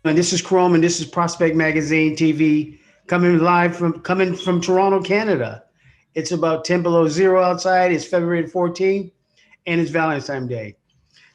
And this is Krome, and this is Prospect Magazine TV coming from Toronto, Canada. It's about 10 below zero outside. It's February 14th, and it's Valentine's Day.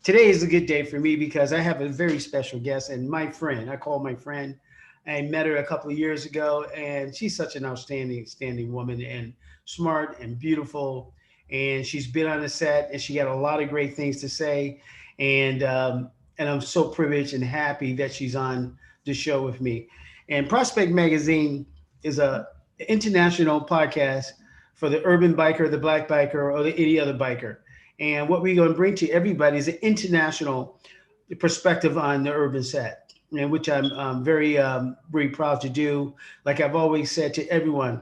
Today is a good day for me because I have a very special guest and my friend. I call my friend. I met her a couple of years ago, and she's such an outstanding woman and smart and beautiful. And she's been on the set, and she got a lot of great things to say. And and I'm so privileged and happy that she's on the show with me. And Prospect Magazine is a international podcast for the urban biker, the black biker, or any other biker. And what we're going to bring to everybody is an international perspective on the urban set, and which I'm very proud to do. Like I've always said to everyone,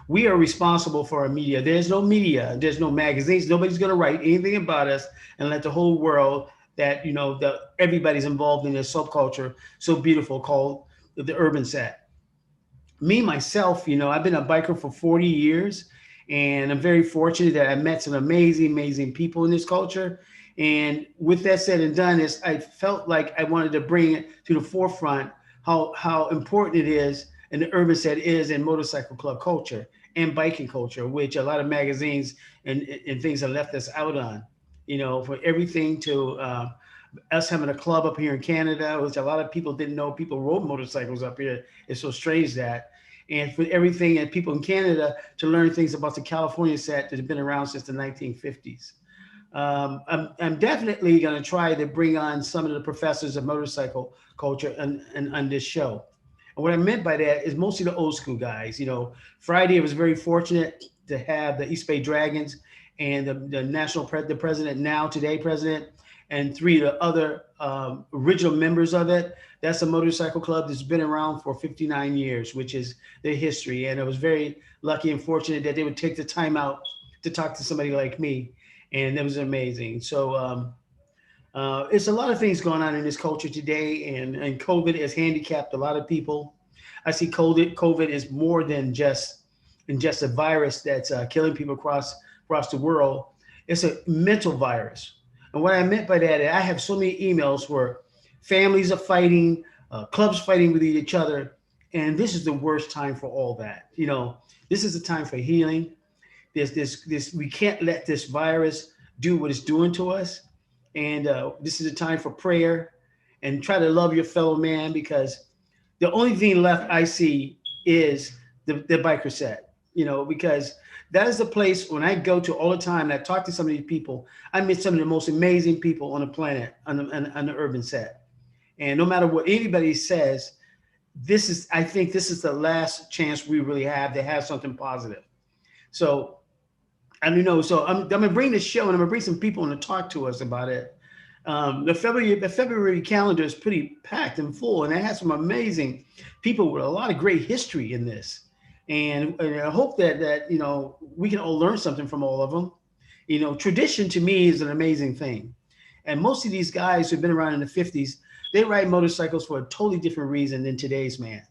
we are responsible for our media. There's no media, there's no magazines. Nobody's going to write anything about us and let the whole world that that everybody's involved in this subculture so beautiful called the urban set. Me myself, I've been a biker for 40 years, and I'm very fortunate that I met some amazing people in this culture. And with that said and done, is I felt like I wanted to bring it to the forefront how important it is and the urban set is in motorcycle club culture and biking culture, which a lot of magazines and things have left us out on. For everything to us having a club up here in Canada, which a lot of people didn't know people rode motorcycles up here. It's so strange that. And for everything and people in Canada to learn things about the California set that have been around since the 1950s. I'm definitely going to try to bring on some of the professors of motorcycle culture on this show. And what I meant by that is mostly the old school guys. Friday I was very fortunate to have the East Bay Dragons and the the president now today president and three of the other original members of it. That's a motorcycle club that's been around for 59 years, which is their history. And I was very lucky and fortunate that they would take the time out to talk to somebody like me, and that was amazing. So it's a lot of things going on in this culture today, and COVID has handicapped a lot of people. I see COVID is more than just a virus that's killing people across the world. It's a mental virus. And what I meant by that is I have so many emails where families are fighting, clubs fighting with each other, and this is the worst time for all that. This is the time for healing. This we can't let this virus do what it's doing to us, and this is a time for prayer and try to love your fellow man, because the only thing left I see is the biker set, because that is the place when I go to all the time and I talk to some of these people, I meet some of the most amazing people on the planet on the urban set. And no matter what anybody says, I think this is the last chance we really have to have something positive. So, so I'm going to bring this show and I'm going to bring some people in to talk to us about it. The February calendar is pretty packed and full, and it has some amazing people with a lot of great history in this. And I hope that we can all learn something from all of them. Tradition to me is an amazing thing, and most of these guys who've been around in the 50s, they ride motorcycles for a totally different reason than today's man.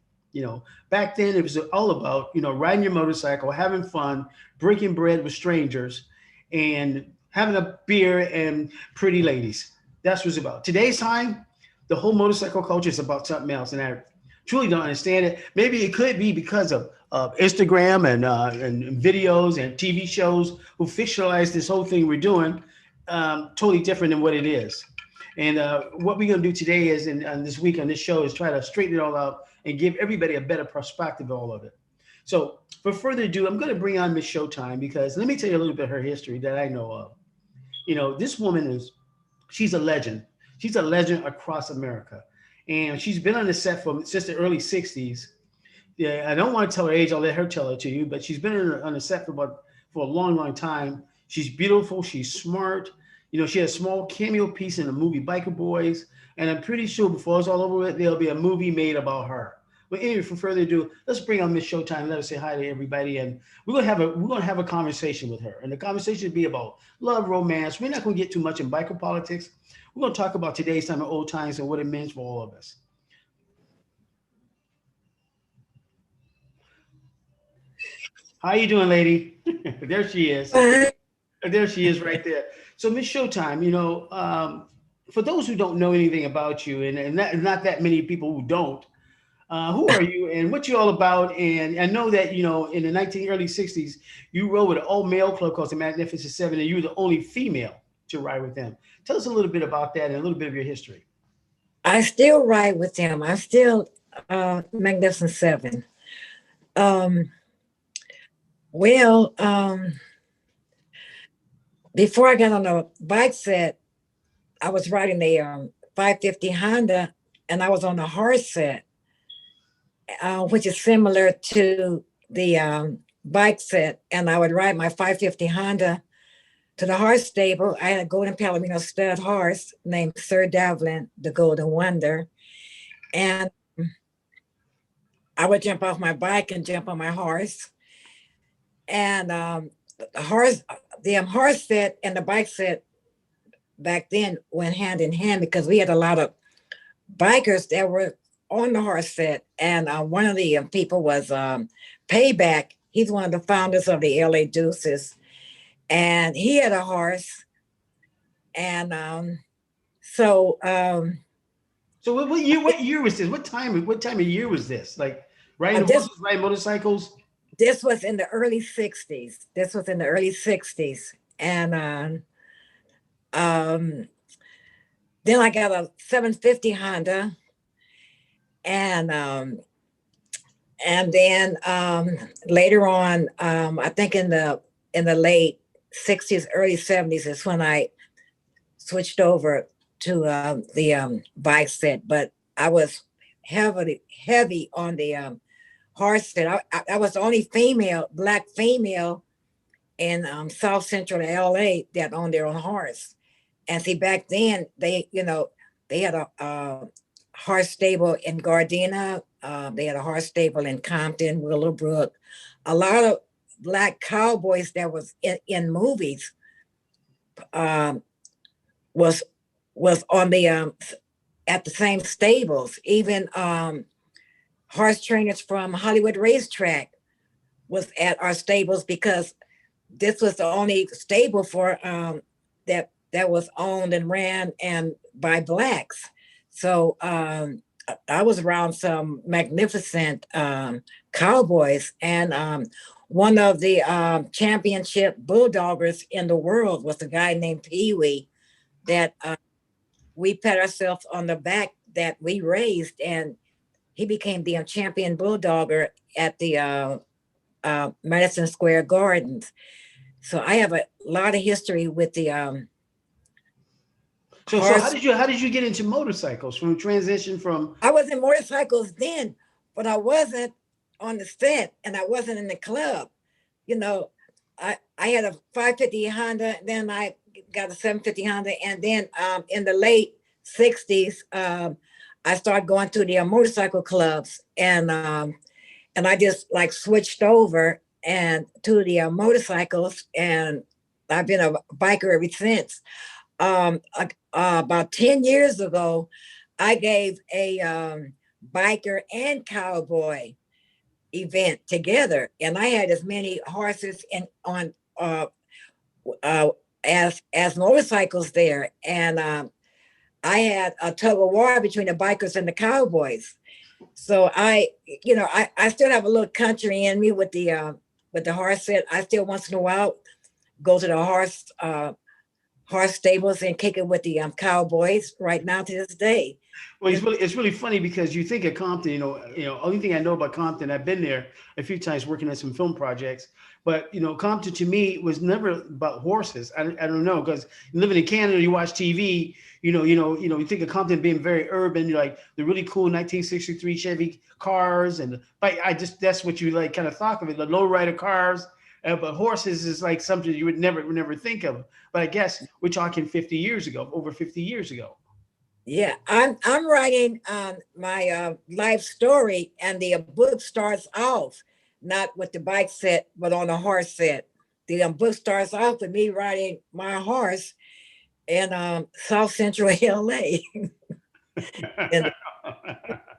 Back then it was all about riding your motorcycle, having fun, breaking bread with strangers, and having a beer and pretty ladies. That's what it's about. Today's time, the whole motorcycle culture is about something else, and I truly don't understand it. Maybe it could be because of Instagram and videos and TV shows who fictionalize this whole thing we're doing, totally different than what it is. And what we're going to do today is, and this week on this show, is try to straighten it all out and give everybody a better perspective of all of it. So, for further ado, I'm going to bring on Miss Showtime, because let me tell you a little bit of her history that I know of. This woman she's a legend. She's a legend across America. And she's been on the set since the early 60s. Yeah, I don't want to tell her age. I'll let her tell it to you. But she's been on the set for a long time. She's beautiful. She's smart. She had a small cameo piece in the movie Biker Boys. And I'm pretty sure before it's all over with, there'll be a movie made about her. But anyway, for further ado, let's bring on Miss Showtime and let her say hi to everybody. And we're gonna have a conversation with her. And the conversation will be about love, romance. We're not gonna get too much in biker politics. We're gonna talk about today's time and old times and what it means for all of us. How you doing, lady? There she is. Hi. There she is right there. So Miss Showtime, for those who don't know anything about you, and not that many people who don't, who are you and what you all about? And I know that in the early '60s, you rode with an all male club called the Magnificent Seven, and you were the only female to ride with them. Tell us a little bit about that and a little bit of your history. I still ride with them. I'm still Magnificent Seven. Um, well, before I got on the bike set, I was riding the 550 Honda, and I was on the horse set, which is similar to the bike set. And I would ride my 550 Honda to the horse stable. I had a golden palomino stud horse named Sir Davlin, the Golden Wonder. And I would jump off my bike and jump on my horse. And the horse set and the bike set back then went hand in hand because we had a lot of bikers that were on the horse set. And one of the people was Payback. He's one of the founders of the LA Deuces. And he had a horse. And so So what year was this? What time of year was this? Like riding this, horses, riding motorcycles? this was in the early 60s. This was in the early 60s. And then I got a 750 Honda. And then later on, I think in the late 60s, early 70s is when I switched over to the bike set. But I was heavy on the horse set. I was the only black female in South Central LA that owned their own horse. And see, back then they had a horse stable in Gardena. They had a horse stable in Compton, Willowbrook. A lot of black cowboys that was in movies was on the at the same stables. Even horse trainers from Hollywood Racetrack was at our stables because this was the only stable for that was owned and ran and by blacks. So I was around some magnificent cowboys, and one of the championship bulldoggers in the world was a guy named Pee Wee that we pat ourselves on the back that we raised, and he became the champion bulldogger at the Madison Square Gardens. So I have a lot of history with the So how did you get into motorcycles from transition from? I was in motorcycles then, but I wasn't on the set and I wasn't in the club. You know, I had a 550 Honda, then I got a 750 Honda, and then in the late 60s, I started going to the motorcycle clubs, and I just like switched over and to the motorcycles, and I've been a biker ever since. About 10 years ago, I gave a biker and cowboy event together, and I had as many horses on as motorcycles there, and I had a tug of war between the bikers and the cowboys. So I still have a little country in me with the horse set. I still once in a while go to the horse stables and kick it with the cowboys right now to this day. Well, it's really funny because you think of Compton, only thing I know about Compton, I've been there a few times working on some film projects, but Compton to me was never about horses. I don't know, because living in Canada, you watch TV, you think of Compton being very urban, like the really cool 1963 Chevy cars and that's what you like kind of thought of it, the lowrider cars. But horses is like something you would never think of. But I guess we're talking 50 years ago, over 50 years ago. Yeah, I'm writing my life story, and the book starts off not with the bike set, but on a horse set. The book starts off with me riding my horse in South Central LA, and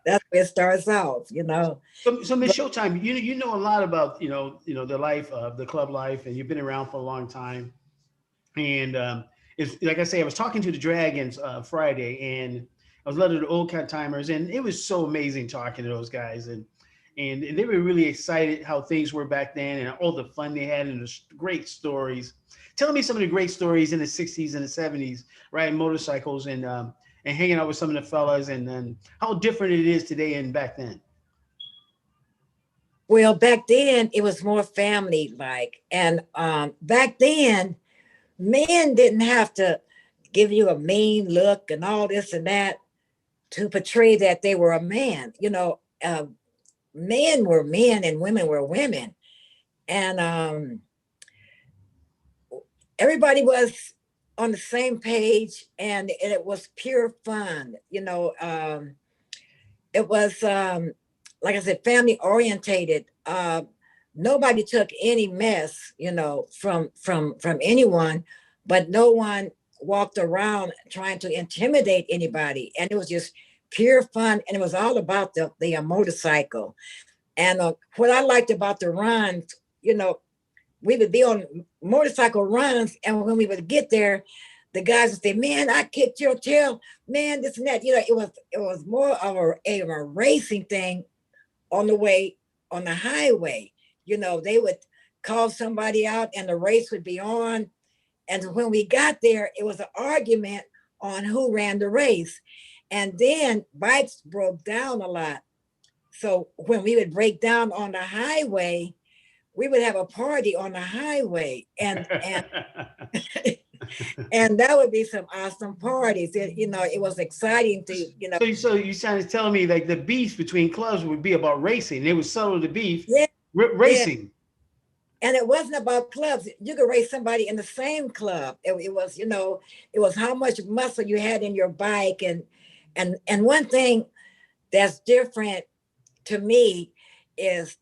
that's where it starts off. So Miss Showtime, you know a lot about the life of the club life, and you've been around for a long time. And It's like I say, I was talking to the Dragons Friday, and I was letting the old cat timers, and it was so amazing talking to those guys, and they were really excited how things were back then and all the fun they had and the great stories. Telling me some of the great stories in the '60s and the '70s, riding motorcycles and hanging out with some of the fellas, and then how different it is today and back then. Well, back then it was more family like, and back then men didn't have to give you a mean look and all this and that to portray that they were a man. Men were men and women were women, and everybody was on the same page, and it was pure fun. It was like I said, family orientated. Nobody took any mess, from anyone, but no one walked around trying to intimidate anybody, and it was just pure fun, and it was all about the motorcycle. And what I liked about the runs, we would be on motorcycle runs, and when we would get there, the guys would say, "Man, I kicked your tail, man, this and that." It was more of a racing thing on the way on the highway. They would call somebody out, and the race would be on. And when we got there, it was an argument on who ran the race. And then bikes broke down a lot. So when we would break down on the highway, we would have a party on the highway, and and that would be some awesome parties. It was exciting to. So you sounded telling me like the beef between clubs would be about racing. They would settle the beef, Yeah, yeah. racing. And it wasn't about clubs. You could race somebody in the same club. It was, it was how much muscle you had in your bike. And one thing that's different to me is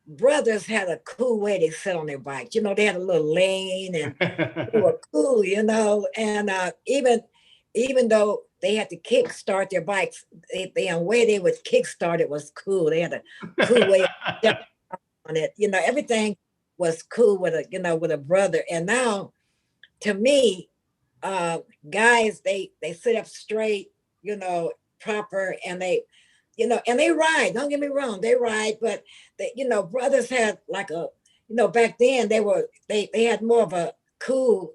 brothers had a cool way they sit on their bikes. They had a little lane, and they were cool, and even though they had to kick start their bikes, the way they would kick start it was cool. They had a cool way of on it. Everything was cool with a brother. And now, to me, guys, they sit up straight, proper, and they ride. Don't get me wrong, they ride, but brothers had like back then they had more of a cool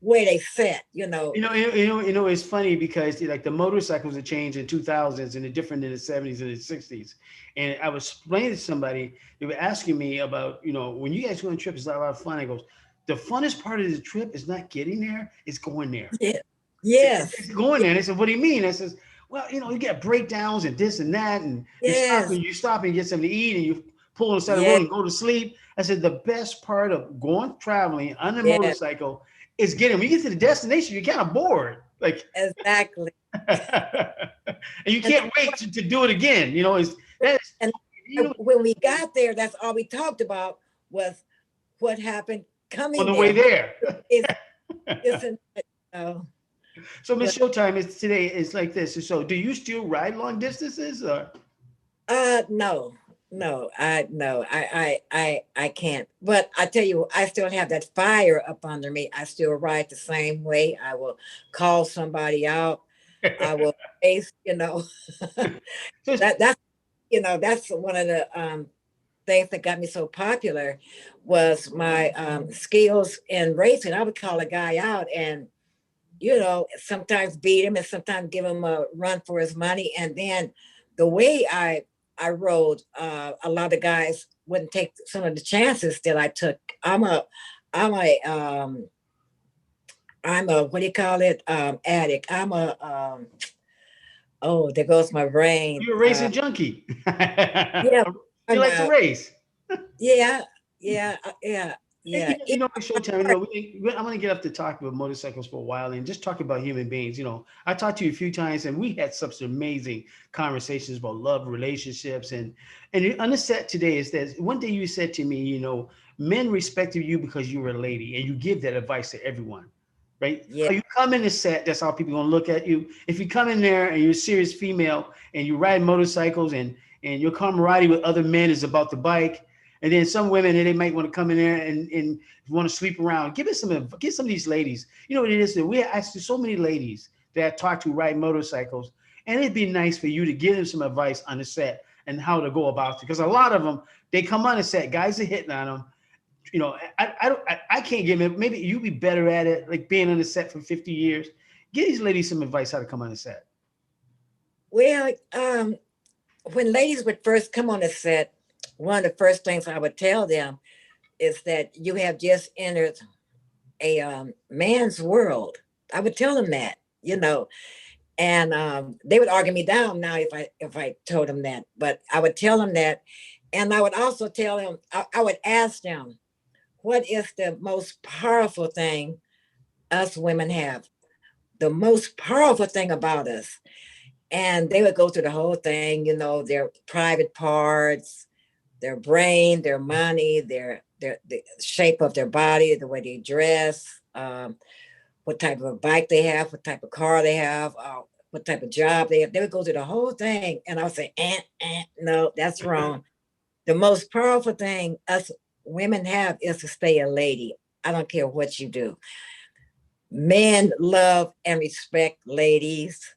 way they sat. It's funny because like the motorcycles have changed in 2000s and they're different in the '70s and the '60s. And I was explaining to somebody, they were asking me about, when you guys go on trips, it's a lot of fun. I goes, the funnest part of the trip is not getting there, it's going there. Yeah. Yes. It's going there. And they said, what do you mean? I says, well, you get breakdowns and this and that, and Yes. you stop and get something to eat, and you pull on the side of the Yeah. road and go to sleep. I said, the best part of going traveling on a Yeah. motorcycle is getting, when you get to the destination, you're kind of bored. Like, Exactly. and you can't wait to do it again. And when we got there, that's all we talked about was what happened coming on the way there. Isn't it, So Miss Showtime is today is like this. So do you still ride long distances or? No, I can't. But I tell you, I still have that fire up under me. I still ride the same way. I will call somebody out. I will face, that's that's one of the things that got me so popular was my skills in racing. I would call a guy out and sometimes beat him and sometimes give him a run for his money. And then the way I rode, a lot of guys wouldn't take some of the chances that I took. I'm a what do you call it? Addict. Oh, there goes my brain. You're a racing junkie. Yeah. You like to race. Yeah, yeah. Showtime, I'm going to get up to talk about motorcycles for a while and just talk about human beings. I talked to you a few times and we had such amazing conversations about love, relationships. And on the set today is that one day you said to me, men respected you because you were a lady, and you give that advice to everyone, right? Yeah. How you come in the set, that's how people going to look at you. If you come in there and you're a serious female and you ride motorcycles and your camaraderie with other men is about the bike, And then some women, they might want to come in there and want to sleep around. Give some of these ladies. You know what it is? That we I see so many ladies that I talk to ride motorcycles, and it'd be nice for you to give them some advice on the set and how to go about it. Because a lot of them, they come on the set, guys are hitting on them. You know, I can't give them. Maybe you be better at it, like being on the set for 50 years. Give these ladies some advice how to come on the set. Well, when ladies would first come on the set, one of the first things I would tell them is that you have just entered a man's world. I would tell them that, and they would argue me down now if I told them that. But I would tell them that, and I would also tell them. I would ask them, what is the most powerful thing us women have? The most powerful thing about us. And they would go through the whole thing, their private parts, their brain, their money, the shape of their body, the way they dress, what type of a bike they have, what type of car they have, what type of job they have. They would go through the whole thing. And I would say, no, that's wrong. The most powerful thing us women have is to stay a lady. I don't care what you do. Men love and respect ladies.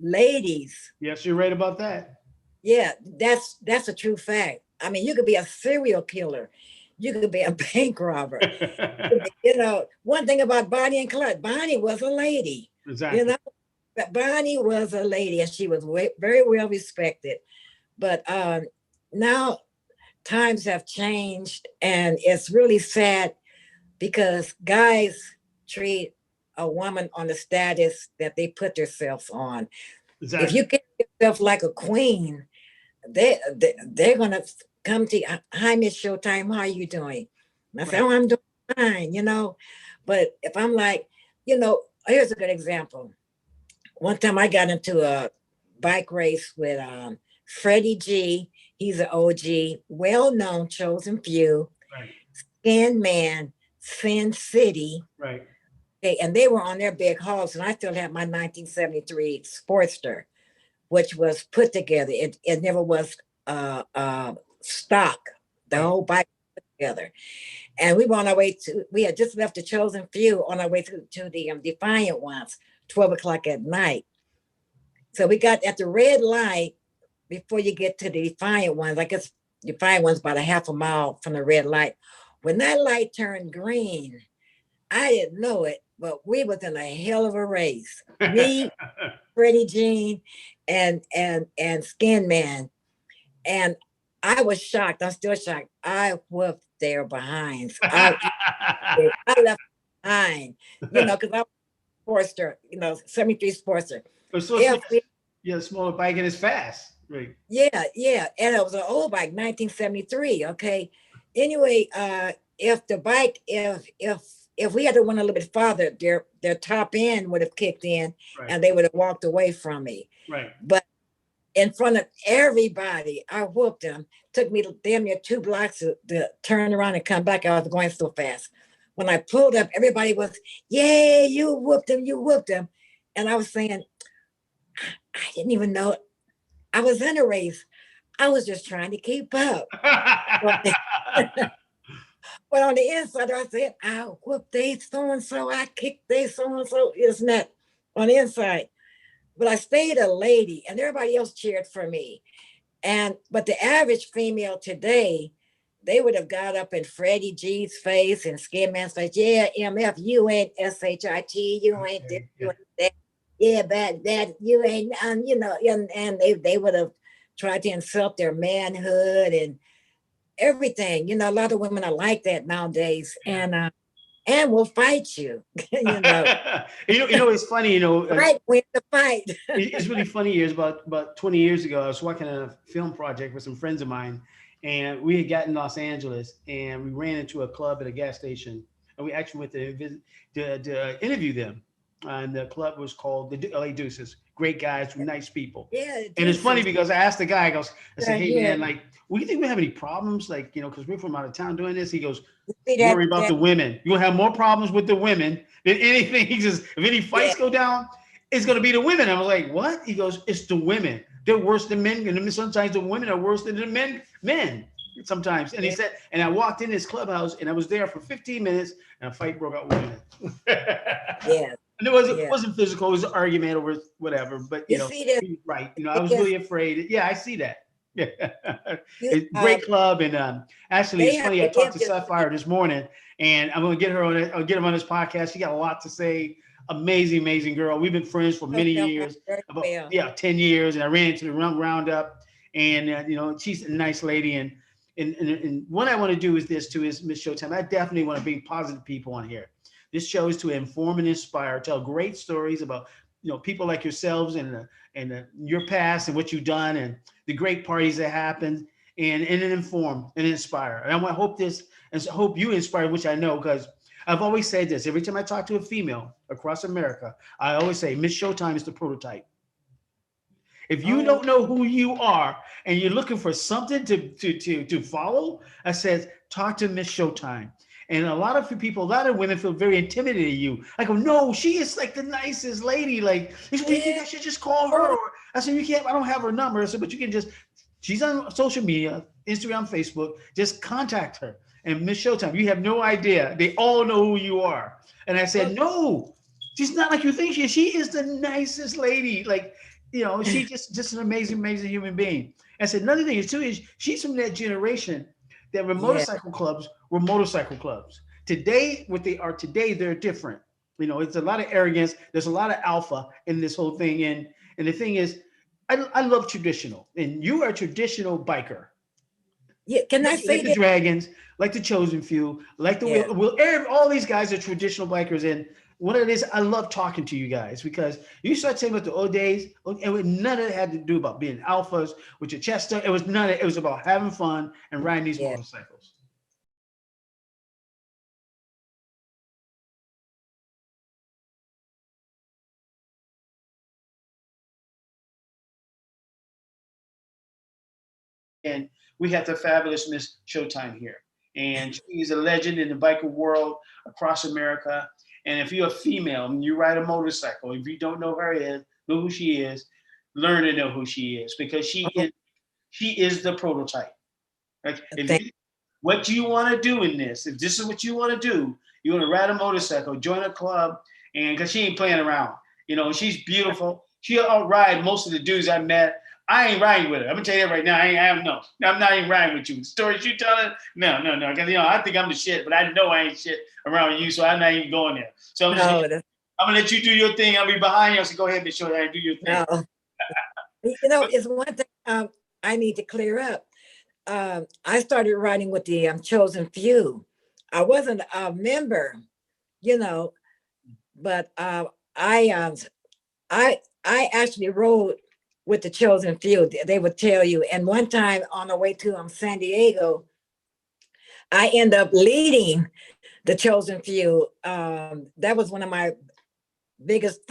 Ladies. Yes, you're right about that. Yeah, that's a true fact. I mean, you could be a serial killer. You could be a bank robber. One thing about Bonnie and Clyde, Bonnie was a lady. Exactly. But Bonnie was a lady, and she was very well respected. But now times have changed, and it's really sad because guys treat a woman on the status that they put themselves on. Exactly. If you carry yourself like a queen, they're gonna come to you. Hi, Miss Showtime, how are you doing? And I say, oh, I'm doing fine, But if I'm like, here's a good example. One time I got into a bike race with Freddie G. He's an OG, well-known, chosen few. Right. Skin Man, Sin City. Right. Okay, and they were on their big hauls, and I still have my 1973 Sportster, which was put together. It never was stock. The whole bike put together. And we were on our way we had just left the chosen few on our way to the Defiant ones, 12 o'clock at night. So we got at the red light before you get to the Defiant ones. I guess Defiant ones about a half a mile from the red light. When that light turned green, I didn't know it, but we was in a hell of a race. Me, Freddie Jean, and Skin Man. And I was shocked. I'm still shocked. I whooped their behinds. I left behind, because I was Sportster, 73 Sportster. Smaller bike and it's fast. Right. Yeah. And it was an old bike, 1973. Okay. Anyway, if the bike, if we had to run a little bit farther, their top end would have kicked in, right, and they would have walked away from me. Right. But in front of everybody, I whooped them. Took me damn near 2 blocks to turn around and come back. I was going so fast. When I pulled up, everybody was, yeah, you whooped him. And I was saying, I didn't even know I was in a race. I was just trying to keep up. But on the inside, I said, I whooped they so-and-so, I kicked they so-and-so, isn't that on the inside? But I stayed a lady, and everybody else cheered for me. But the average female today, they would have got up in Freddie G's face and Skin Man's face. Yeah, MF, you ain't SHIT, you ain't this, you ain't that. Yeah, but that you ain't, and they would have tried to insult their manhood and everything. A lot of women are like that nowadays, and will fight you. It's funny. Right, win the fight. It's really funny. Years about 20 years ago, I was working on a film project with some friends of mine, and we had gotten Los Angeles, and we ran into a club at a gas station, and we actually went to visit to interview them. And the club was called the LA Deuces. Great guys, nice people. Yeah. And it's funny because I asked the guy, I said, hey man, like, do you think we have any problems? Like, because we're from out of town doing this. He goes, worry about the women. You'll have more problems with the women than anything. He says, if any fights go down, it's going to be the women. I was like, what? He goes, it's the women. They're worse than men. And sometimes the women are worse than the men. sometimes. And he Yeah. said, and I walked in his clubhouse and I was there for 15 minutes and a fight broke out with him. Yeah. And it Yeah. wasn't physical, it was an argument over whatever. But You see that? he was right. I was Yes. really afraid. Yeah, I see that. Yeah. You, It's a great club. And actually they it's have funny, I to talked give to this. Sapphire this morning and I'm gonna get her on it, I'll get him on this podcast. She got a lot to say. Amazing, amazing girl. We've been friends for many Herself out years, very about well. 10 years, and I ran into the roundup. And she's a nice lady. And what I want to do is this too, is Miss Showtime. I definitely want to bring positive people on here. This show is to inform and inspire, tell great stories about people like yourselves and your past and what you've done and the great parties that happened, and inform and inspire. And I want hope this and so hope you inspire, which I know, because I've always said this every time I talk to a female across America. I always say Miss Showtime is the prototype. If you Oh, don't know who you are and you're looking for something to follow, I said, talk to Miss Showtime. And a lot of people, a lot of women feel very intimidated of you. I go, no, she is like the nicest lady. Like, you think yeah. I should just call her? Or I said, you can't, I don't have her number. I said, but you can just, she's on social media, Instagram, Facebook, just contact her. And Miss Showtime, you have no idea. They all know who you are. And I said, no, she's not like you think she is. She is the nicest lady. Like, she just an amazing, amazing human being. I said, another thing is too is she's from that generation that were Yeah. motorcycle clubs were motorcycle clubs. Today, what they are today, they're different. It's a lot of arrogance. There's a lot of alpha in this whole thing. And the thing is, I love traditional, and you are a traditional biker. Yeah. Can I Like say the that? Dragons, like the Chosen Few, like the Yeah. all these guys are traditional bikers. And what it is, I love talking to you guys because you start saying about the old days, and none of it had to do about being alphas with your chest up. It was none of it. It was about having fun and riding these Yeah. motorcycles. And we have the fabulous Miss Showtime here. And she's a legend in the biker world across America. And if you're a female and you ride a motorcycle, if you don't know know who she is, learn to know who she is because Oh, she is the prototype. Like if thank. you what you want to do in this, if this is what you want to do, you want to ride a motorcycle, join a club, and because she ain't playing around. She's beautiful. She'll outride most of the dudes I met. I ain't riding with her. I'm gonna tell you that right now. I'm not even riding with you. The stories you telling, no, no, no. Because I think I'm the shit, but I know I ain't shit around you, so I'm not even going there. So No, I'm gonna let you do your thing. I'll be behind you. So go ahead and show you how to do your thing. no. It's one thing I need to clear up. I started riding with the Chosen Few. I wasn't a member, you know, but I um, I actually rode with the Chosen Few. They would tell you. And one time on the way to San Diego, I end up leading the Chosen Few. That was one of my biggest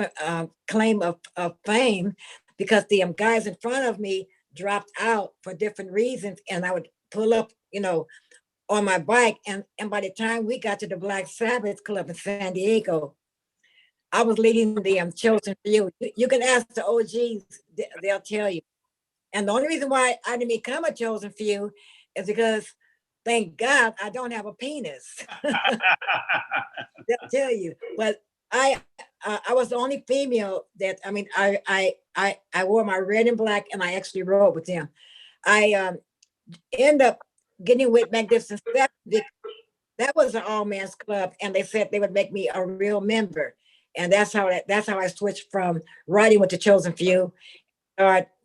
claim of fame because the guys in front of me dropped out for different reasons, and I would pull up, on my bike, and by the time we got to the Black Sabbath Club in San Diego, I was leading the Chosen Few. You can ask the OGs; they'll tell you. And the only reason why I didn't become a Chosen Few is because, thank God, I don't have a penis. They'll tell you. But I was the only female that I wore my red and black, and I actually rode with them. I end up getting with Magnificent Seven. That was an all men's club, and they said they would make me a real member, and that's how I switched from riding with the Chosen Few, and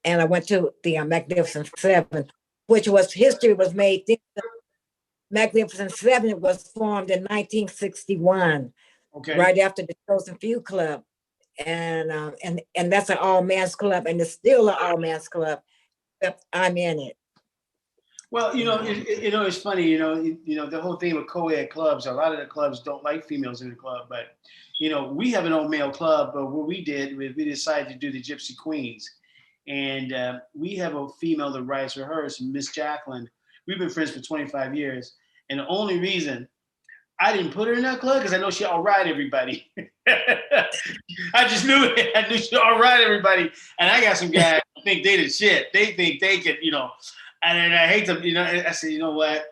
I went to the Magnificent Seven, which was history was made. The Magnificent Seven was formed in 1961, Okay. right after the Chosen Few Club, and that's an all men's club, and it's still an all men's club. Except I'm in it. Well, You know. it's funny. The whole thing with co-ed clubs. A lot of the clubs don't like females in the club, but we have an all male club. But what we did was we decided to do the Gypsy Queens, and we have a female that rides for hers, Miss Jacqueline. We've been friends for 25 years, and the only reason I didn't put her in that club because I know she all right everybody. I just knew it. I knew she all right everybody, and I got some guys who think they the shit. They think they could, And then I hate to, I said, you know what,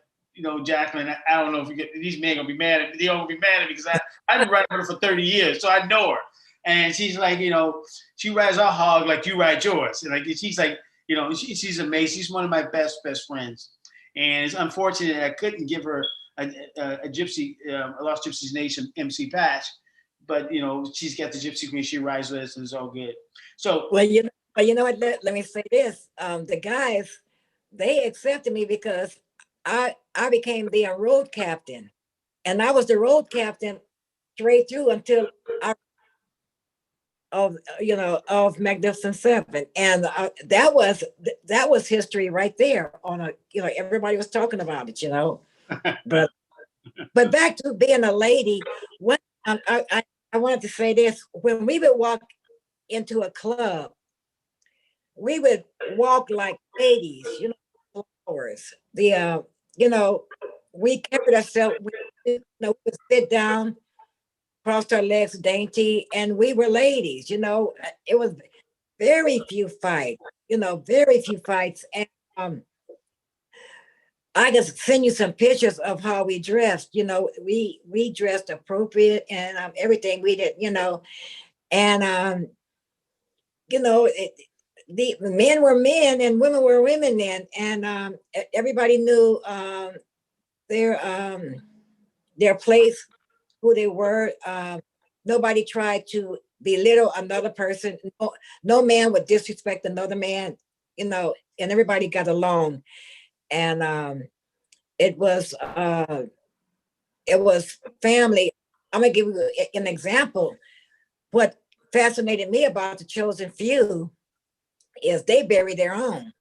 Jacqueline, I don't know if these men gonna be mad at me. They all gonna be mad at me because I've been riding with her for 30 years, so I know her. And she's like, she rides her hog like you ride yours. And like she's like, she's amazing. She's one of my best friends. And it's unfortunate I couldn't give her a gypsy, a Lost Gypsies Nation MC patch, but she's got the Gypsy Queen. She rides with us, and it's all good. So well, you know what? Let me say this: the guys, they accepted me because I became the road captain, and I was the road captain straight through until I of Magnificent Seven, and that was history right there. On a everybody was talking about it, but back to being a lady. When I wanted to say this: when we would walk into a club, we would walk like ladies, flowers. We carried ourselves. We would sit down, crossed our legs dainty, and we were ladies. It was very few fights. Very few fights, and I can send you some pictures of how we dressed. We dressed appropriate and everything we did. And the men were men and women were women then, and everybody knew their place, who they were. Nobody tried to belittle another person. No man would disrespect another man, and everybody got along. And it was family. I'm gonna give you an example. What fascinated me about the chosen few is they bury their own.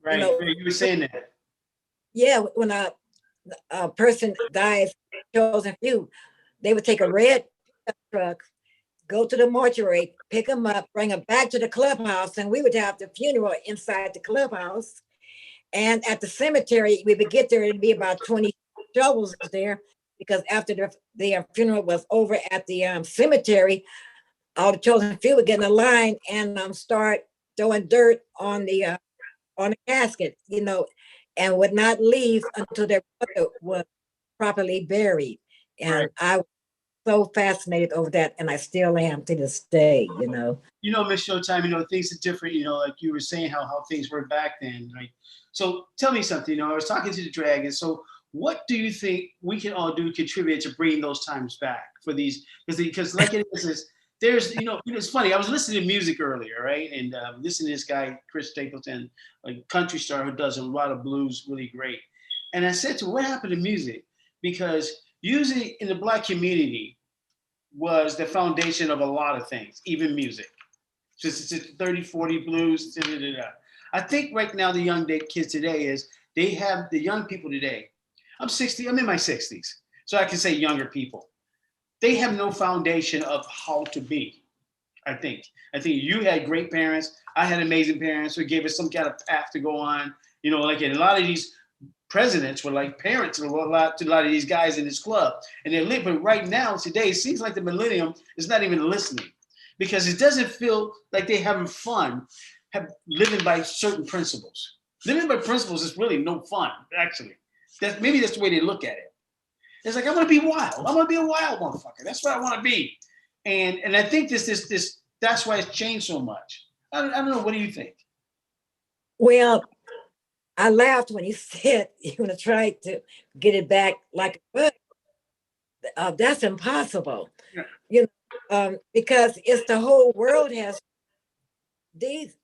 Right, you were saying that. Yeah, when a person dies, chosen few, they would take a red truck, go to the mortuary, pick them up, bring them back to the clubhouse, and we would have the funeral inside the clubhouse. And at the cemetery, we would get there, it'd be about 20 shovels there, because after the funeral was over at the cemetery, all the chosen few would get in a line and start throwing dirt on the casket, and would not leave until their brother was properly buried. And right. I was so fascinated over that, and I still am to this day. Miss Showtime, things are different. Like you were saying, how things were back then, right? So tell me something. I was talking to the Dragon. So what do you think we can all do to contribute to bring those times back for these? Because like it is, there's, it's funny. I was listening to music earlier, right? And listening to this guy, Chris Stapleton, a country star who does a lot of blues really great. And I said to him, what happened to music? Because usually in the Black community was the foundation of a lot of things, even music. Just 30, 40 blues, da, da, da, da. I think right now the young kids today the young people today. I'm 60, I'm in my 60s, so I can say younger people. They have no foundation of how to be. I think you had great parents. I had amazing parents who gave us some kind of path to go on. Like a lot of these presidents were like parents to a lot of these guys in this club, and they're living. But right now, today, it seems like the millennium is not even listening, because it doesn't feel like they're having fun, living by certain principles. Living by principles is really no fun, actually. Maybe that's the way they look at it. It's like, I want to be wild. I want to be a wild motherfucker. That's what I want to be. And I think this that's why it's changed so much. I don't know. What do you think? Well, I laughed when you said you're going to try to get it back like, that's impossible. Yeah. Because it's the whole world has these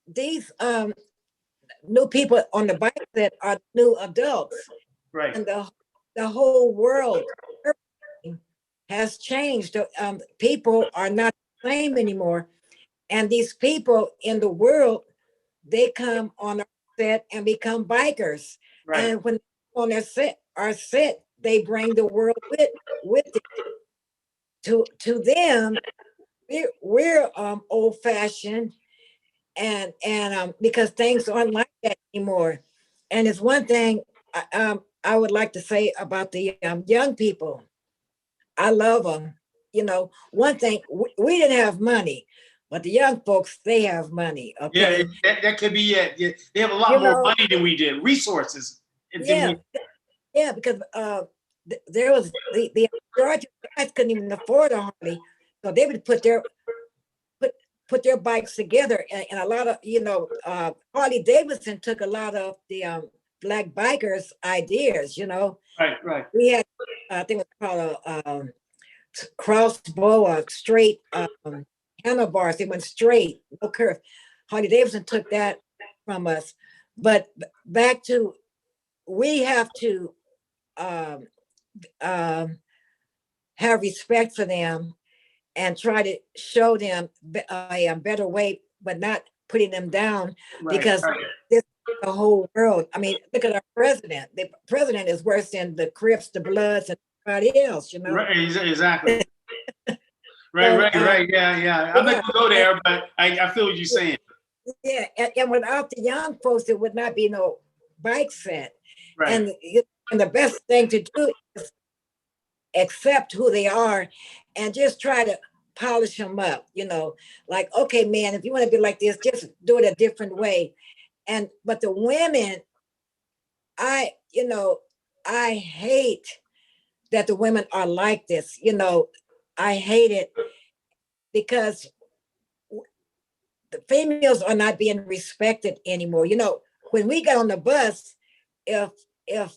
new people on the bike that are new adults. Right. And the whole world has changed. People are not the same anymore. And these people in the world, they come on our set and become bikers. Right. And when on their set, they bring the world with it. To them, we're old fashioned, and because things aren't like that anymore. And it's one thing I would like to say about the young people. I love them. One thing, we didn't have money, But the young folks, they have money. Okay. Yeah, that could be it. Yeah, they have a lot You more know, money than we did, resources than yeah, we. yeah, because there was the Georgia guys couldn't even afford a Harley. So they would put put their bikes together, and a lot of Harley Davidson took a lot of the black bikers ideas. Right, right, We had I think it was called a crossbow, a straight handlebars. They went straight, no curve. Harley Davidson took that from us. But back to, we have to um, um, have respect for them and try to show them a better way, but not putting them down, right, because right, this is the whole world. I mean, look at our president. The president is worse than the Crips, the Bloods, and everybody else. right. Exactly. Right, So right, right. Yeah, yeah. I'm not yeah, gonna go there, but I feel what you're saying. yeah, and without the young folks, there would not be no bike set. Right. And the best thing to do is accept who they are and just try to polish them up. Like, okay, man, if you want to be like this, just do it a different way. But the women, I you know I hate that the women are like this. I hate it because the females are not being respected anymore. When we got on the bus, if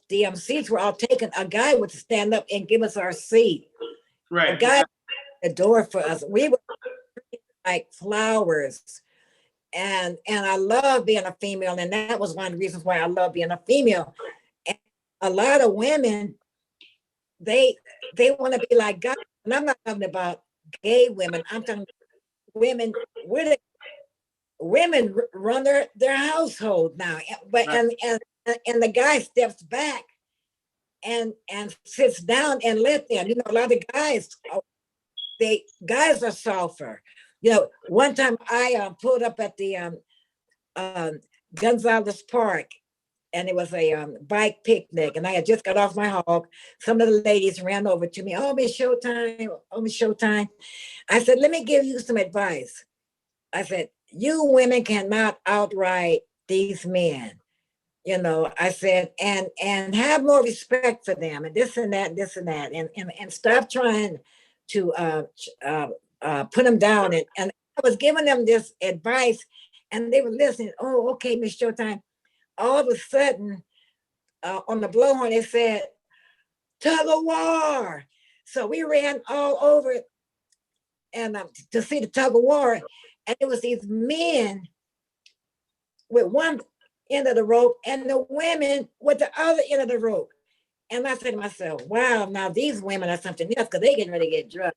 the seats were all taken, a guy would stand up and give us our seat. A Right. guy at the door for us. We were like flowers. And I love being a female, and that was one of the reasons why I love being a female. And a lot of women, they want to be like God. And I'm not talking about gay women. I'm talking women. Women run their household now, but Right. and the guy steps back and sits down and let them. A lot of guys, guys are softer. One time I pulled up at the um, Gonzalez Park, and it was a bike picnic, and I had just got off my hog. Some of the ladies ran over to me. Oh, Miss Showtime. Oh, Miss Showtime. I said, let me give you some advice. I said, you women cannot outright these men. I said, and have more respect for them, and this and that, and this and that, and stop trying to put them down. And I was giving them this advice, and they were listening. Oh, okay, Miss Showtime. All of a sudden, on the blowhorn, they said, tug of war. So we ran all over it, and to see the tug of war, and it was these men with one end of the rope and the women with the other end of the rope. And I said to myself, wow, now these women are something else, because they getting ready to get drugged.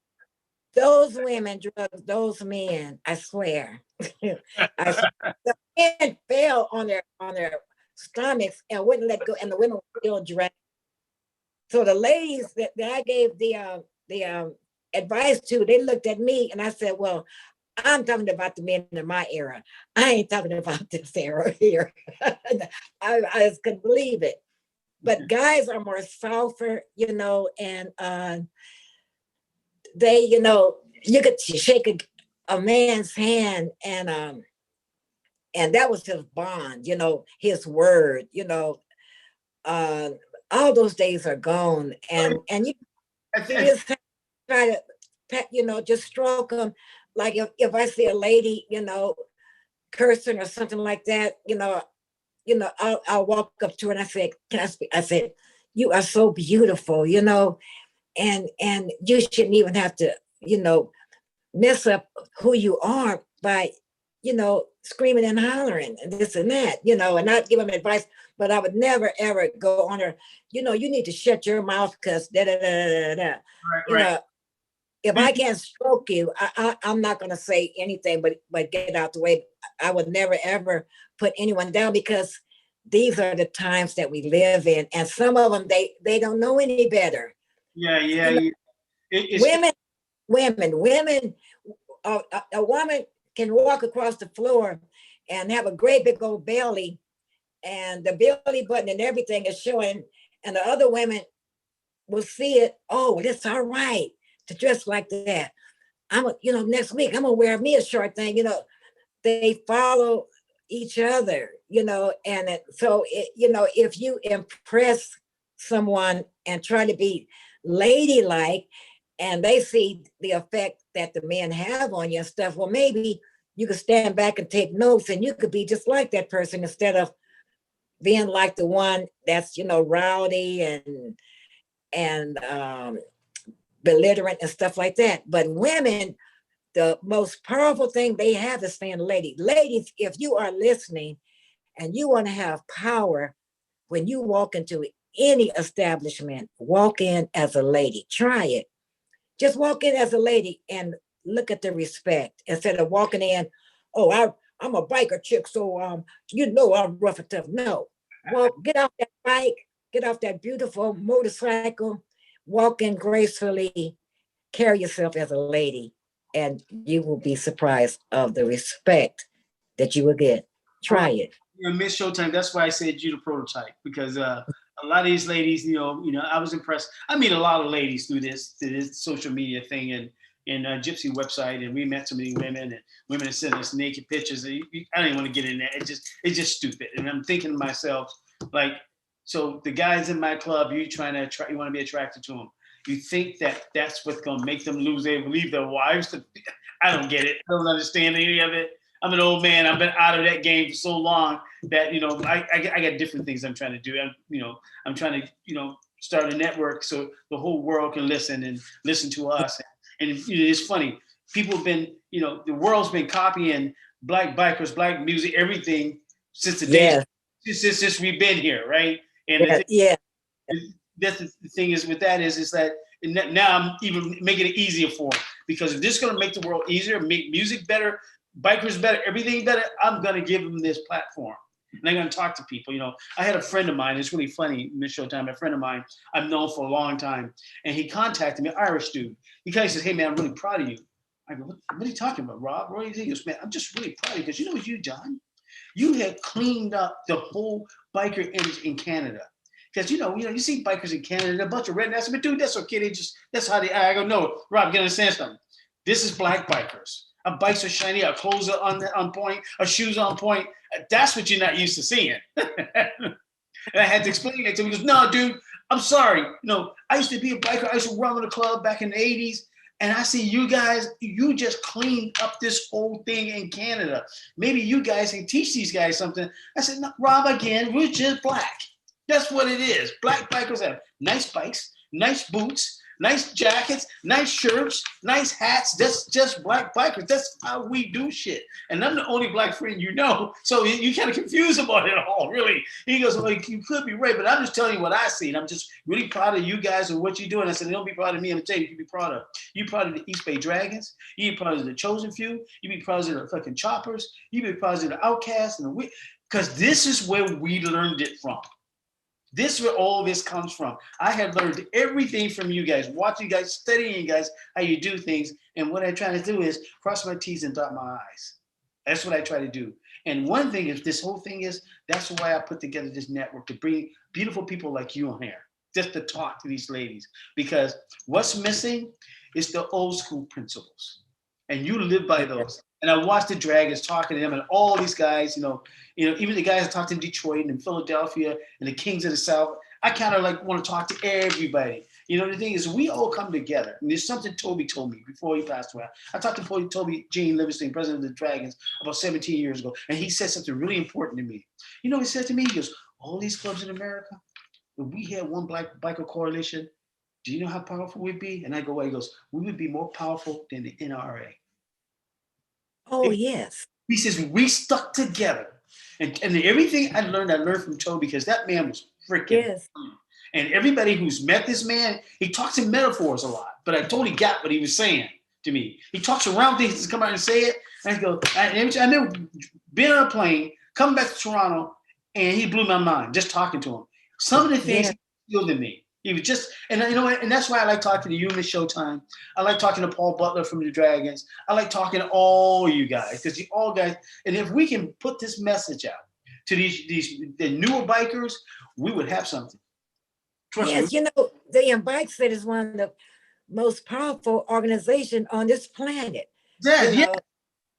Those women drugged those men, I swear. I swear. The men fell on their stomachs and wouldn't let go, and the women were still dragged. So the ladies that I gave the advice to, they looked at me, and I said, well, I'm talking about the men in my era. I ain't talking about this era here. I just couldn't believe it. But guys are more softer, and they, you could shake a man's hand, and that was his bond, his word, uh, all those days are gone, and you just try to pet, just stroke them. Like if I see a lady, cursing or something like that, I'll walk up to her and I said, "Can I speak?" I said, "You are so beautiful, and you shouldn't even have to, mess up who you are by, screaming and hollering and this and that, and not give them advice. But I would never ever go on her, you need to shut your mouth because da da da da da. Right, You right. know, if I can't stroke you, I'm not going to say anything but get out the way. I would never ever put anyone down, because these are the times that we live in, and some of them they don't know any better. Yeah, yeah. You know, It's women. A woman can walk across the floor and have a great big old belly, and the belly button and everything is showing, and the other women will see it. Oh, it's all right to dress like that. next week I'm gonna wear me a short thing. They follow each other, and if you impress someone and try to be ladylike and they see the effect that the men have on you and stuff, well, maybe you could stand back and take notes and you could be just like that person instead of being like the one that's, rowdy and belligerent and stuff like that. But women, the most powerful thing they have is saying, ladies, if you are listening and you want to have power, when you walk into any establishment, walk in as a lady. Try it. Just walk in as a lady and look at the respect instead of walking in, oh, I'm a biker chick, so I'm rough and tough. No, well, get off that bike, get off that beautiful motorcycle, walk in gracefully, carry yourself as a lady, and you will be surprised of the respect that you will get. Try it. Miss Showtime. That's why I said you the prototype, because a lot of these ladies, I was impressed. I meet a lot of ladies through this social media thing and Gypsy website, and we met so many women, and women are sending us naked pictures. I don't even want to get in there. It's just stupid. And I'm thinking to myself, like, so the guys in my club, you want to be attracted to them. You think that's what's going to make them leave their wives? I don't get it. I don't understand any of it. I'm an old man. I've been out of that game for so long that, I got different things I'm trying to do. I'm trying to, start a network so the whole world can listen to us. And it's funny. People have been, the world's been copying black bikers, black music, everything since the day, since we've been here, right? And that's the thing is with that is that now I'm even making it easier for them, because if this is going to make the world easier, make music better, bikers better, everything better, I'm going to give them this platform. And I'm going to talk to people. I had a friend of mine, it's really funny, Miss Showtime, a friend of mine I've known for a long time, and he contacted me, Irish dude. He kind of says, hey man, I'm really proud of you. I go, what are you talking about, Rob? What do you think? He goes, man, I'm just really proud of you, because you know what you've done? You have cleaned up the whole biker image in Canada. Because you see bikers in Canada, a bunch of rednecks. But dude, that's okay. That's how they. I go, no, Rob, you understand something? This is black bikers. Our bikes are shiny. Our clothes are on point. Our shoes on point. That's what you're not used to seeing. And I had to explain it to him. He goes, no, dude, I'm sorry. I used to be a biker. I used to run with a club back in the '80s. And I see you guys, you just cleaned up this whole thing in Canada. Maybe you guys can teach these guys something. I said, no, Rob, again, we're just black. That's what it is. Black bikers have nice bikes, nice boots, nice jackets, nice shirts, nice hats. That's just black bikers. That's how we do shit. And I'm the only black friend so you kind of confused about it all, really. He goes, well, you could be right, but I'm just telling you what I see. And I'm just really proud of you guys and what you're doing. I said, don't be proud of me. I'm going to tell you, you can be proud of. You proud of the East Bay Dragons. You be proud of the Chosen Few. You be proud of the fucking Choppers. You be proud of the Outcasts. Because this is where we learned it from. This is where all this comes from. I have learned everything from you guys, watching you guys, studying you guys, how you do things. And what I try to do is cross my T's and dot my I's. That's what I try to do. And one thing is, this whole thing is, that's why I put together this network, to bring beautiful people like you on here, just to talk to these ladies. Because what's missing is the old school principles. And you live by those. And I watched the Dragons talking to them, and all these guys, even the guys I talked in Detroit and Philadelphia and the Kings of the South. I kind of like want to talk to everybody. The thing is, we all come together. And there's something Toby told me before he passed away. I talked to Toby Gene Livingston, president of the Dragons, about 17 years ago, and he said something really important to me. He said to me, he goes, all these clubs in America, if we had one black biker coalition, do you know how powerful we'd be? And I go, well, he goes, we would be more powerful than the NRA. Oh, yes. He says, we stuck together. And everything I learned from Toby, because that man was freaking. Yes. And everybody who's met this man, he talks in metaphors a lot, but I totally got what he was saying to me. He talks around things to come out and say it. And I go, I never been on a plane, coming back to Toronto, and he blew my mind just talking to him. Some of the things he instilled in me. He was just, and and that's why I like talking to you, Miss Showtime. I like talking to Paul Butler from the Dragons. I like talking to all you guys, because you all guys, and if we can put this message out to the newer bikers, we would have something. Trust me. The bike set is one of the most powerful organization on this planet. Yeah, You yeah. know,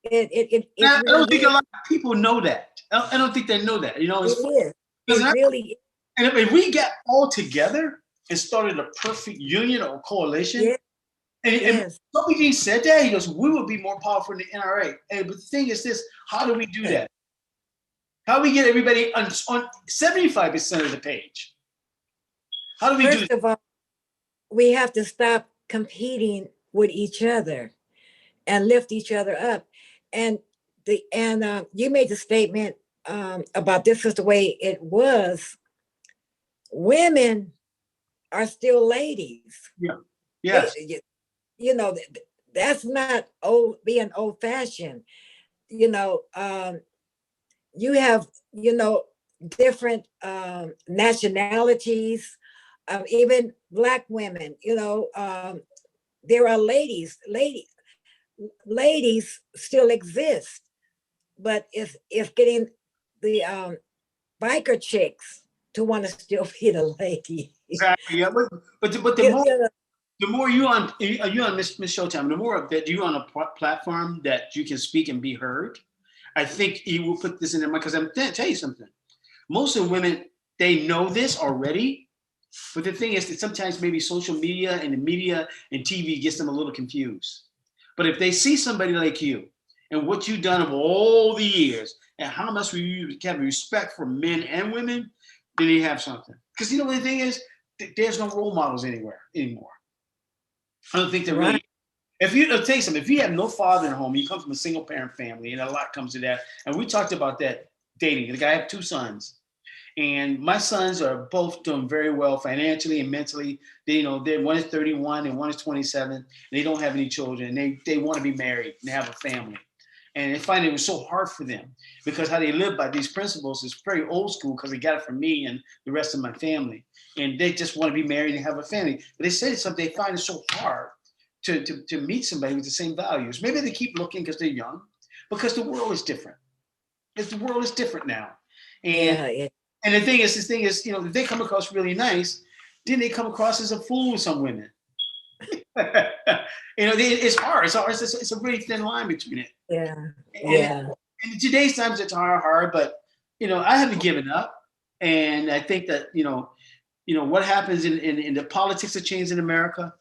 it I really don't think a is. lot of people know that. I don't think they know that. You know, It it's is. because It really and if we got all together and started a perfect union or coalition, is. and Yes. Toby Dean said that, he goes, we would be more powerful than the NRA. And but the thing is this, how do we do that? How do we get everybody on 75% of the page? How do we do First that? of all, we have to stop competing with each other and lift each other up. And you made the statement about this is the way it was. Women are still ladies. Yeah. They, Yes. you know, that's not old being old fashioned. You know, you have different nationalities, even black women. There are ladies still exist, but it's getting the biker chicks to want to still be the lady. Exactly. Yeah. But You know, the more you on Miss Showtime, the more that you on a platform that you can speak and be heard. I think you will put this in their mind because I'm going to tell you something. Most of the women, they know this already, but the thing is that sometimes maybe social media and the media and TV gets them a little confused. But if they see somebody like you and what you've done of all the years and how much you have respect for men and women, then you have something. Because you know what the thing is, there's no role models anywhere anymore. I don't think there right? really. If you I'll tell you something, if you have no father at home, you come from a single parent family, and a lot comes to that. And we talked about that dating. Like I have two sons, and my sons are both doing very well financially and mentally. They're one is 31 and one is 27. And they don't have any children. They want to be married and have a family. And they find it was so hard for them because how they live by these principles is very old school because they got it from me and the rest of my family. And they just want to be married and have a family. But they say something, they find it so hard to meet somebody with the same values. Maybe they keep looking because they're young, because the world is different. Because the world is different now. And Yeah, and this thing is, if they come across really nice, then they come across as a fool with some women. It's hard. It's a really thin line between it. yeah, And, yeah. and in today's times, it's hard. But I haven't given up, and I think that what happens in the politics have changed in America.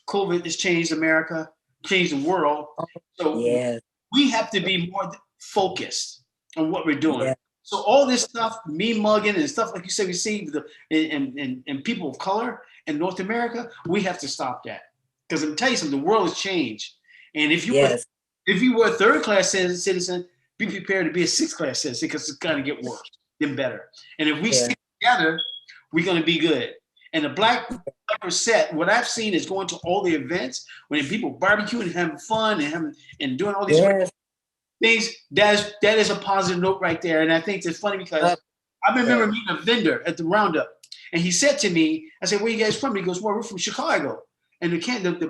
COVID has changed America, changed the world. So Yes, we have to be more focused on what we're doing. yeah, So all this stuff, me mugging and stuff like you said, we see and people of color in North America, we have to stop that. Because I'm telling you something, the world has changed. And yes, if you were a third class citizen, be prepared to be a sixth class citizen because it's gonna get worse than better. And if we yeah, stick together, we're gonna be good. And the black set, what I've seen is going to all the events when people barbecuing and having fun and doing all these yes. things. That is a positive note right there. And I think it's funny because I remember Yeah. meeting a vendor at the roundup, and he said to me, I said, "Where you guys from?" He goes, "Well, we're from Chicago." And the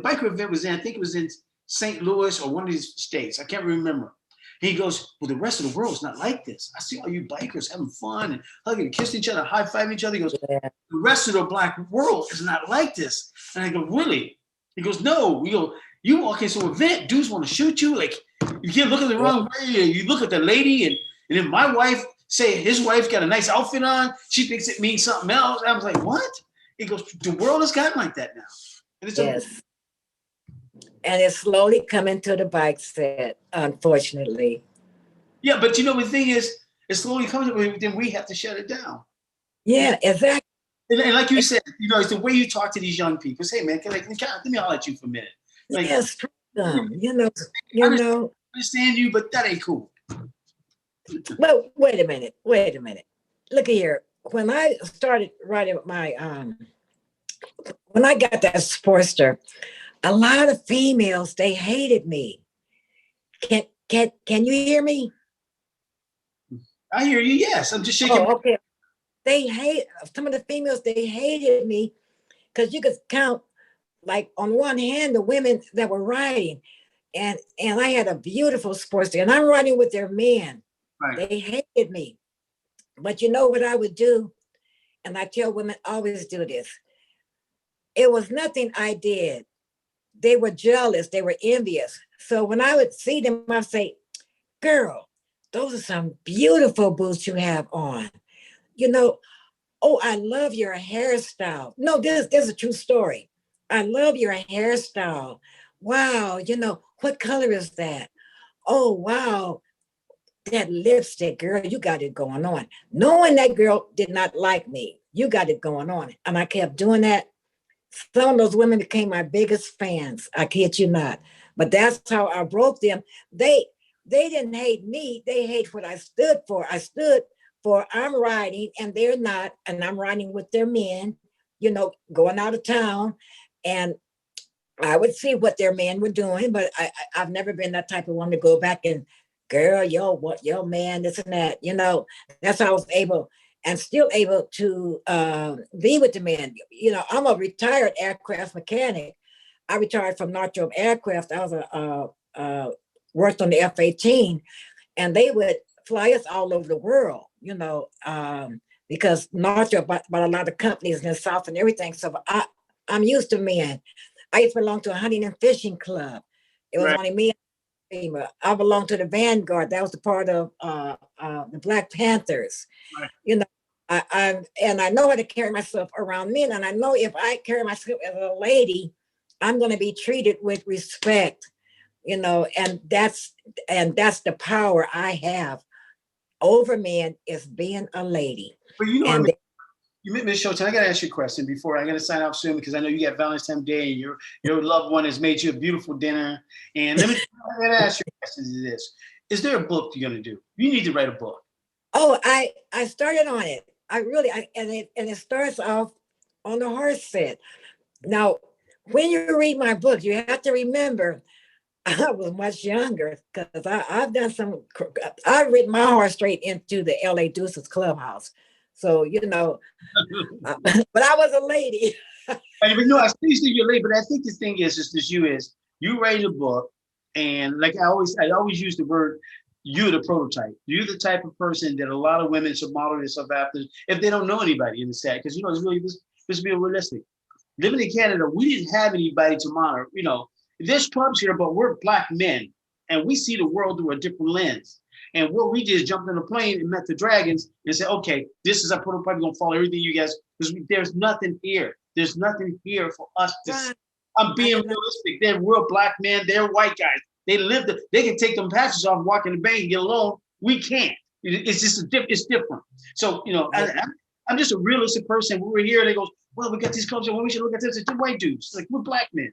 biker event was I think it was in St. Louis or one of these states. I can't remember. He goes, "Well, the rest of the world is not like this. I see all you bikers having fun and hugging, kissing each other, high fiving each other." He goes, Yeah. "The rest of the black world is not like this." And I go, "Really?" He goes, "No." We go, "You walk into an event, dudes want to shoot you. Like you can't look at the Yeah. wrong way. You look at the lady, and then my wife say his wife got a nice outfit on. She thinks it means something else." I was like, "What?" He goes, "The world has gotten like that now." And it's Yes. And it's slowly coming to the bike set, unfortunately. yeah, but the thing is, it's slowly coming. Then we have to shut it down. Yeah, exactly. And like you said, it's the way you talk to these young people. Say, man, let me holler at you for a minute. Like, Yes, freedom. I understand you, but that ain't cool. Well, wait a minute. Wait a minute. Look here. When I started writing when I got that Sportster, a lot of females, they hated me. Can you hear me? I hear you. Yes, I'm just shaking. Oh, okay. They hate some of the females, they hated me because you could count like on one hand the women that were riding. And I had a beautiful Sportster, and I'm riding with their men. Right. They hated me. But you know what I would do? And I tell women always do this. It was nothing I did. they were jealous, they were envious. So when I would see them, I'd say, girl, those are some beautiful boots you have on. You know, oh, I love your hairstyle. No, this is a true story. I love your hairstyle. Wow, what color is that? Oh, wow, that lipstick, girl, you got it going on. Knowing that girl did not like me, you got it going on. And I kept doing that. Some of those women became my biggest fans. I kid you not. But that's how I broke them. They didn't hate me. They hate what I stood for. I stood for I'm riding and they're not, and I'm riding with their men, going out of town. And I would see what their men were doing, but I've never been that type of woman to go back and, girl, yo, man, this and that. That's how I was able and still able to be with the men. I'm a retired aircraft mechanic. I retired from Northrop Aircraft. I was worked on the F-18, and they would fly us all over the world, because Northrop bought a lot of companies in the South and everything. So I'm used to men. I used to belong to a hunting and fishing club. It was only me. I belonged to the Vanguard. That was the part of the Black Panthers. Right. I know how to carry myself around men, and I know if I carry myself as a lady, I'm going to be treated with respect. And that's the power I have over men, is being a lady. But Miss Showtime, I got to ask you a question before I got to sign off soon, because I know you got Valentine's Day and your loved one has made you a beautiful dinner. And I got to ask you a question. Is there a book you're going to do? You need to write a book. Oh, I started on it. And it starts off on the horse set. Now, when you read my book, you have to remember I was much younger, because I've written my horse straight into the LA Deuces clubhouse. So, but I was a lady. I still see you're late, but I think the thing is you write a book, and like I always use the word, you're the prototype. You're the type of person that a lot of women should model themselves after if they don't know anybody in the set. Because it's really let's be realistic. Living in Canada, we didn't have anybody to monitor. There's pubs here, but we're Black men, and we see the world through a different lens. And what we did is jumped on a plane and met the dragons and said, okay, this is our prototype. We're going to follow everything you guys, because there's nothing here. There's nothing here for us to see. I'm being realistic. They're real Black men. They're white guys. They can take them patches off, walk in the bank and get alone. We can't. It's just it's different. So, I'm just a realistic person. We were here, they go, well, we got these cultures. Well, we should look at this. It's the white dudes. It's like, we're Black men.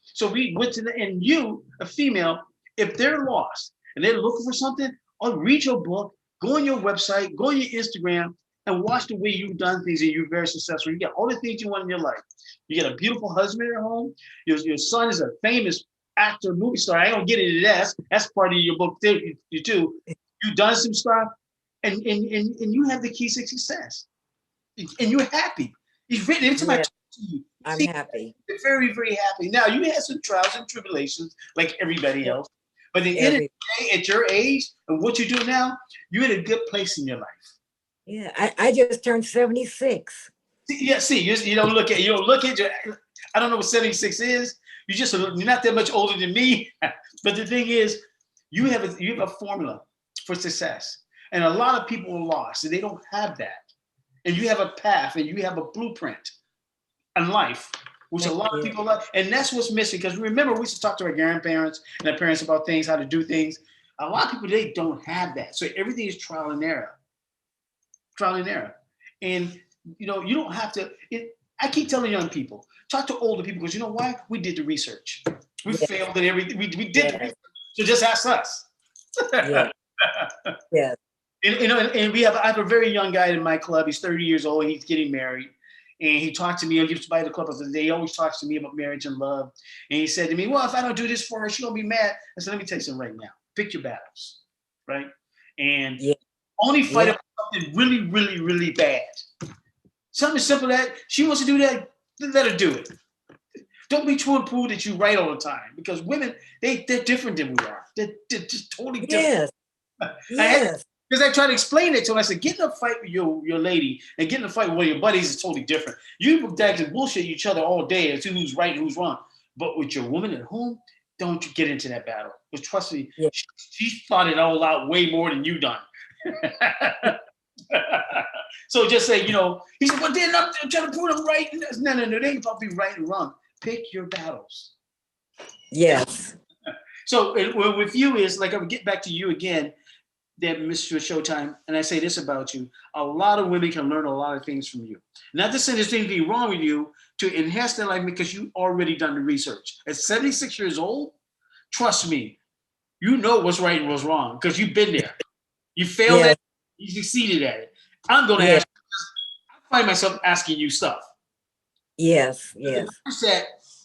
So we went to and you, a female, if they're lost and they're looking for something, read your book, go on your website, go on your Instagram, and watch the way you've done things, and you're very successful. You got all the things you want in your life. You got a beautiful husband at home. Your son is a famous actor, movie star. I don't get into that. That's part of your book too. You've done some stuff, and you have the keys to success, and you're happy. He's written into my. I'm happy. You're very, very happy. Now, you had some trials and tribulations like everybody else. But at the end of the day, at your age and what you do now, you're in a good place in your life. Yeah, I just turned 76. You don't look at your, I don't know what 76 is. You're not that much older than me. But the thing is, you have a formula for success. And a lot of people are lost and they don't have that. And you have a path and you have a blueprint in life, which a lot of people love. And that's what's missing. Because remember, we used to talk to our grandparents and our parents about things, how to do things. A lot of people, they don't have that. So everything is trial and error. Trial and error. And, you don't have to. I keep telling young people, talk to older people, because you know why? We did the research. We failed at everything. We did the research. So just ask us. Yeah. And I have a very young guy in my club. He's 30 years old. He's getting married. And he talked to me, he used to buy the club. He always talks to me about marriage and love. And he said to me, well, if I don't do this for her, she's going to be mad. I said, let me tell you something right now. Pick your battles, right? And only fight about something really, really, really bad. Something simple that she wants to do that, let her do it. Don't be true and prove that you right all the time. Because women, they're different than we are. They're just totally different. Yes. Because I tried to explain it to him. I said, get in a fight with your lady and get in a fight with one of your buddies is totally different. You guys can bullshit each other all day and see who's right and who's wrong. But with your woman at home, don't you get into that battle. Because trust me, Yeah. she thought it all out way more than you done. So just say, he said, well, then I'm trying to prove I'm right. No, they ain't about to be right and wrong. Pick your battles. Yes. So with you is like, I would get back to you again, that Mr. Showtime, and I say this about you: a lot of women can learn a lot of things from you. Not to say there's anything wrong with you, to enhance their life because you already done the research. At 76 years old, trust me, you know what's right and what's wrong because you've been there. You failed at Yes. it, you succeeded at it. I'm going to Yes. ask you, I find myself asking you stuff. Yes. The Yes. mindset,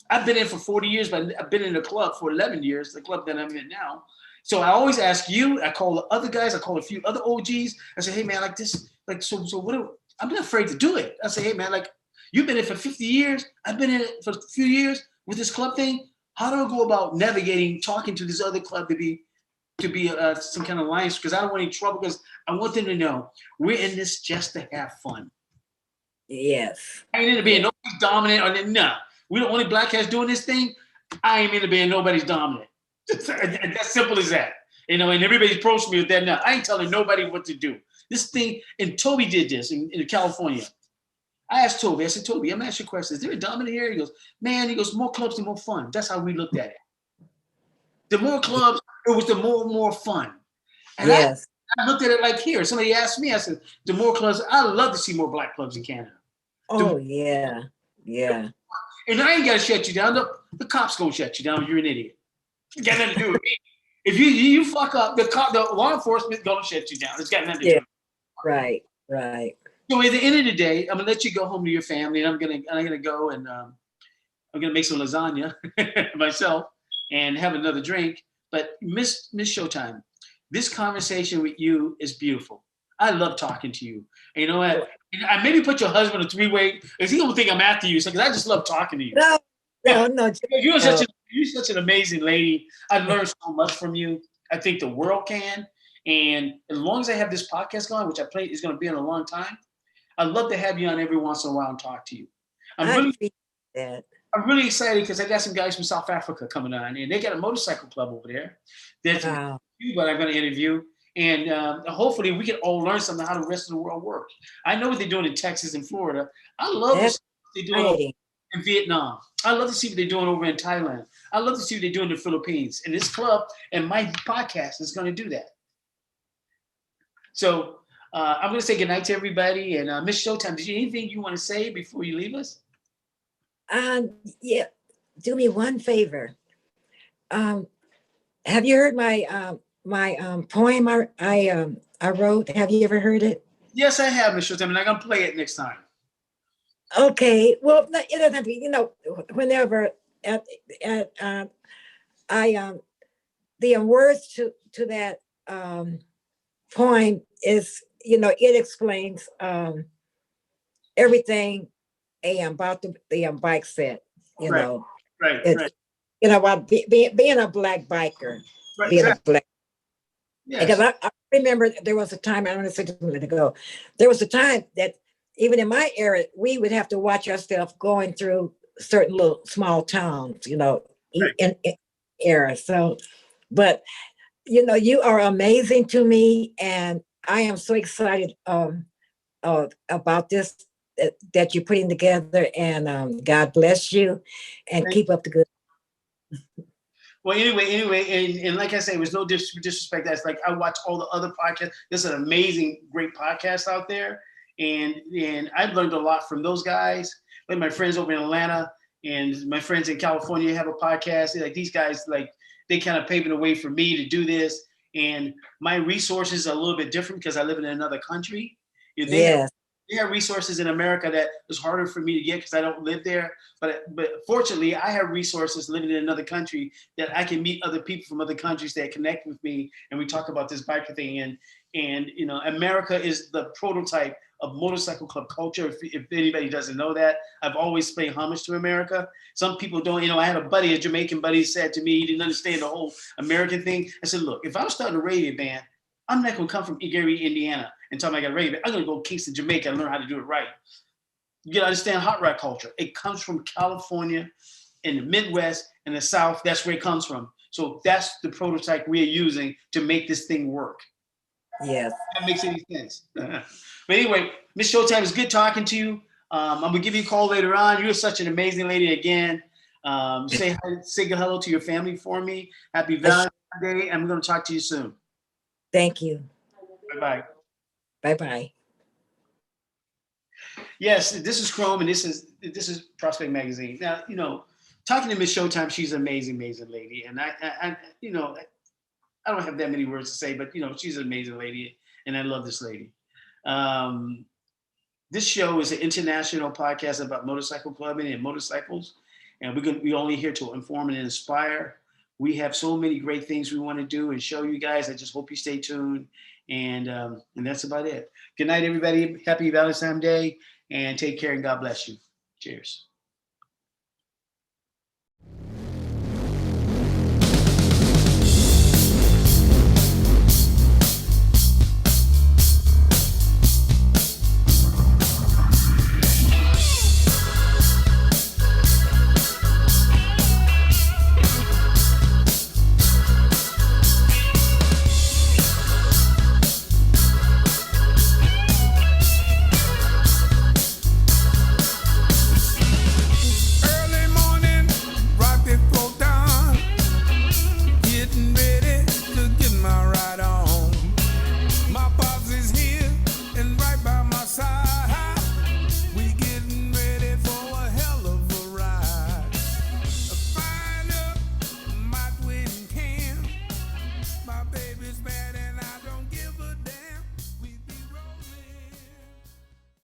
I've been in for 40 years, but I've been in the club for 11 years, the club that I'm in now. So I always ask you, I call the other guys, I call a few other OGs. I say, hey man, like this, like, so what, I'm not afraid to do it. I say, hey man, like you've been in it for 50 years. I've been in it for a few years with this club thing. How do I go about navigating, talking to this other club to be some kind of alliance? Because I don't want any trouble, because I want them to know we're in this just to have fun. Yes. I ain't into being nobody's dominant or nah. We the only black cats doing this thing. I ain't into being nobody's dominant. That's simple as that. And everybody's approached me with that now. I ain't telling nobody what to do. This thing, and Toby did this in California. I asked Toby, I said, Toby, I'm asking you a question. Is there a dominant here? He goes, man, more clubs, the more fun. That's how we looked at it. The more clubs, it was the more fun. And Yes. I looked at it like here. Somebody asked me, I said, the more clubs, I'd love to see more black clubs in Canada. Oh, yeah. Yeah. And I ain't got to shut you down. The cops gonna shut you down if you're an idiot. It got nothing to do with me. If you fuck up, the law enforcement gonna shut you down. It's got nothing to do with me. Right. Right. So at the end of the day, I'm gonna let you go home to your family, and I'm gonna go and I'm gonna make some lasagna myself and have another drink. But Miss Showtime, this conversation with you is beautiful. I love talking to you. And you know what? I maybe put your husband a three-way, because he don't think I'm after you. Because I just love talking to you. No. You're such an amazing lady. I learned so much from you. I think the world can. And as long as I have this podcast going, which I play is going to be in a long time, I'd love to have you on every once in a while and talk to you. I'm really excited because I got some guys from South Africa coming on, and they got a motorcycle club over there. That's what I'm going to interview. And hopefully we can all learn something how the rest of the world works. I know what they're doing in Texas and Florida. I love to see what they're doing in Vietnam. I love to see what they're doing over in Thailand. I love to see what they're doing in the Philippines. And this club and my podcast is going to do that. So I'm going to say goodnight to everybody. And Miss Showtime, did you anything you want to say before you leave us? Yeah. Do me one favor. Have you heard my poem I wrote? Have you ever heard it? Yes, I have, Miss Showtime, and I'm going to play it next time. Okay. Well, it doesn't have to be, whenever the words to that poem is, it explains everything about the bike set, Right. About being a black biker, Right, being exactly. a black. Yes. Because I remember there was a time, I'm going to say just a minute ago, there was a time that even in my era, we would have to watch ourselves going through certain little small towns, in era. So, but, you are amazing to me. And I am so excited about this that you're putting together. And God bless you and keep up the good. Well, anyway, and like I say, it was no disrespect. That's like I watch all the other podcasts. There's an amazing, great podcast out there, and I've learned a lot from those guys. Like my friends over in Atlanta and my friends in California have a podcast. Like these guys, like they kind of paving the way for me to do this. And my resources are a little bit different because I live in another country. They have resources in America that is harder for me to get because I don't live there. But fortunately, I have resources living in another country that I can meet other people from other countries that connect with me, and we talk about this biker thing. And America is the prototype of motorcycle club culture. If anybody doesn't know that, I've always paid homage to America. Some people don't. I had a Jamaican buddy, said to me he didn't understand the whole American thing. I said, look, if I was starting a reggae band, I'm not going to come from Gary, Indiana, and tell me I got a reggae band. I'm going to go to Kingston, Jamaica, and learn how to do it right. You got to understand hot rod culture. It comes from California in the Midwest and the South, that's where it comes from. So that's the prototype we are using to make this thing work. Yes. That makes any sense. But anyway, Miss Showtime, it's good talking to you. I'm gonna give you a call later on. You're such an amazing lady again. Say hello to your family for me. Happy Valentine's Day. I'm gonna talk to you soon. Thank you. Bye-bye. Bye-bye. Yes, this is Krome, and this is Prospect Magazine. Now, you know, talking to Miss Showtime, she's an amazing, amazing lady. And I you know, I don't have that many words to say, but you know, she's an amazing lady, and I love this lady. This show is an international podcast about motorcycle clubbing and motorcycles, and we're only here to inform and inspire. We have so many great things we want to do and show you guys. I just hope you stay tuned, and that's about it. Good night, everybody. Happy Valentine's Day, and take care, and God bless you. Cheers.